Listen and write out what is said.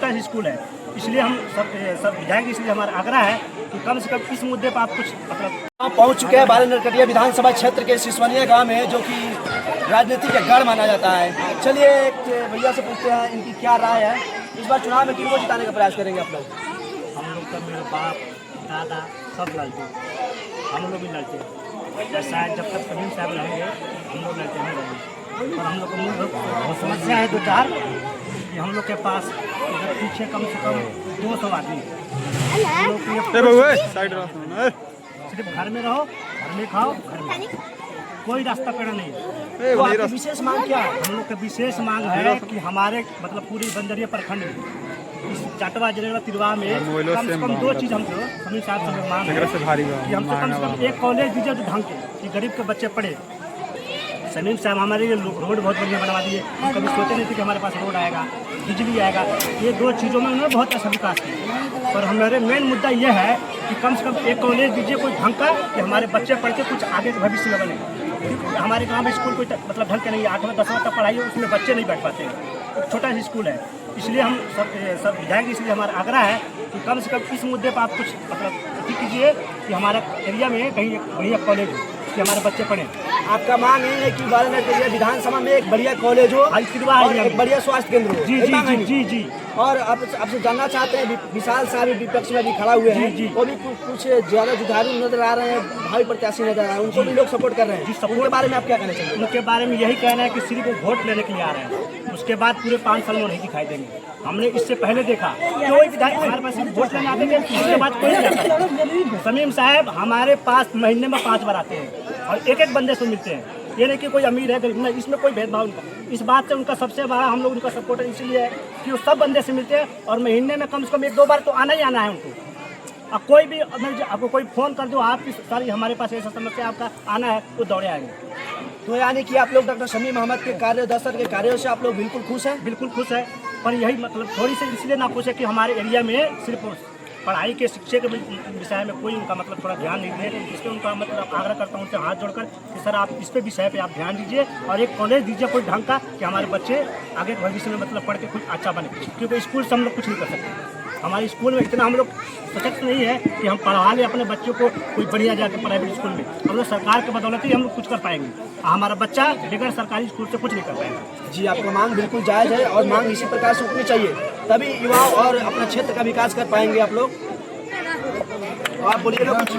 छोटा सा स्कूल है, इसलिए हम सब विधायक, इसलिए हमारा आग्रह है कि कम से कम इस मुद्दे पर आप कुछ मतलब। पहुंच चुके हैं बाला नरकटिया विधानसभा क्षेत्र के सिसवनिया गांव में, जो कि राजनीति का गढ़ माना जाता है। चलिए एक भैया से पूछते हैं इनकी क्या राय है, इस बार चुनाव में किनको जिताने का प्रयास करेंगे आप लोग? हम लोग का मेरे बाप दादा सब लड़ते, हम लोग भी लड़ते, शायद जब तक समीम साहब रहेंगे हम लोग लड़ते नहीं रहेंगे। और हम लोग को मूल समस्या है दो चार कि हम लोग के पास इधर पीछे कम से कम 200 आदमी सिर्फ घर में रहो, घर में खाओ, घर में कोई रास्ता पेड़ा नहीं है। तो आपकी विशेष मांग क्या है? हम लोग की विशेष मांग है कि हमारे मतलब पूरी बंदरिया प्रखंड में इस जाटवा जिले तिरवा में कम से कम 2 चीज़ हमको समीर साहब से मांग है कि हमसे कम से कम एक कॉलेज दीजिए जो ढंग के कि गरीब के बच्चे पढ़े। समीम साहब हमारे लिए रोड बहुत बढ़िया बनवा दिए, हम कभी सोचे नहीं थे कि हमारे पास रोड आएगा, बिजली आएगा। ये 2 चीज़ों में उन्होंने बहुत अच्छा विकास किया। और हमारे मेन मुद्दा ये है कि कम से कम एक कॉलेज दीजिए कोई ढंग का कि हमारे बच्चे पढ़ के कुछ आगे के भविष्य में बने। हमारे गांव में स्कूल कोई मतलब ढंग के नहीं है, 8वां 10वां तक पढ़ाई है, उसमें बच्चे नहीं बैठ पाते हैं, एक छोटा सा स्कूल है। इसलिए हम सब विधायक, इसलिए हमारा आग्रह है कि कम से कम इस मुद्दे पर आप कुछ मतलब कीजिए कि हमारे एरिया में कहीं एक बढ़िया कॉलेज हो कि हमारे बच्चे पढ़ें। आपका मांग है कि बाला नरकटिया विधानसभा में एक बढ़िया कॉलेज हो और एक बढ़िया स्वास्थ्य केंद्र हो। जी जी जी जी। और आपसे जानना चाहते हैं, विशाल साहब विपक्ष में भी खड़ा हुए हैं, वो भी कुछ ज्यादा जुझारू नजर आ रहे हैं, भावी प्रत्याशी नजर आ रहे हैं, उनको भी लोग सपोर्ट कर रहे हैं। उनके बारे में आप क्या कहना चाहिए? उनके बारे में यही कहना है कि सिर्फ वो वोट लेने के लिए आ रहे हैं, उसके बाद पूरे 5 साल में नहीं दिखाई देंगे। हमने इससे पहले देखा कोई विधायक हमारे पास वोट लेने आते थे, उसके बाद कोई नहीं आता। समीम साहब हमारे पास महीने में 5 बार आते हैं और एक बंदे से मिलते हैं। ये नहीं कि कोई अमीर है गरीब, नहीं, इसमें कोई भेदभाव नहीं। इस बात से उनका सबसे बड़ा हम लोग उनका सपोर्टर इसलिए है कि वो सब बंदे से मिलते हैं और महीने में कम से कम 1-2 बार तो आना ही आना है उनको। अब कोई भी आपको कोई फ़ोन कर दो, आपकी सारी हमारे पास ऐसा समस्या आपका आना है, वो दौड़े आएंगे। तो यानी कि आप लोग डॉक्टर शमीम अहमद के कार्य, दफ्तर के कार्यों से आप लोग बिल्कुल खुश हैं? बिल्कुल खुश है, पर यही मतलब थोड़ी सी इसलिए ना खुश है कि हमारे एरिया में सिर्फ पढ़ाई के शिक्षे के विषय में कोई उनका मतलब थोड़ा ध्यान नहीं दे। इसलिए उनका मतलब आग्रह करता हूँ उनसे हाथ जोड़कर कि सर आप इस पे विषय पे आप ध्यान दीजिए और एक कॉलेज दीजिए कोई ढंग का कि हमारे बच्चे आगे भविष्य में मतलब पढ़ के कुछ अच्छा बने। क्योंकि स्कूल से हम लोग कुछ नहीं कर सकते, हमारे स्कूल में इतना हम लोग सशक्त नहीं है कि हम पढ़वा लें अपने बच्चों को कोई बढ़िया जाकर प्राइवेट स्कूल में। हम लोग सरकार के बदौलत ही हम लोग कुछ कर पाएंगे, हमारा बच्चा बगैर सरकारी स्कूल से कुछ नहीं कर पाएगा। जी, आपका मांग बिल्कुल जायज़ है और मांग इसी प्रकार से उठनी चाहिए, तभी युवा और अपने क्षेत्र का विकास कर पाएंगे आप लोग। आप बोलिएगा कुछ?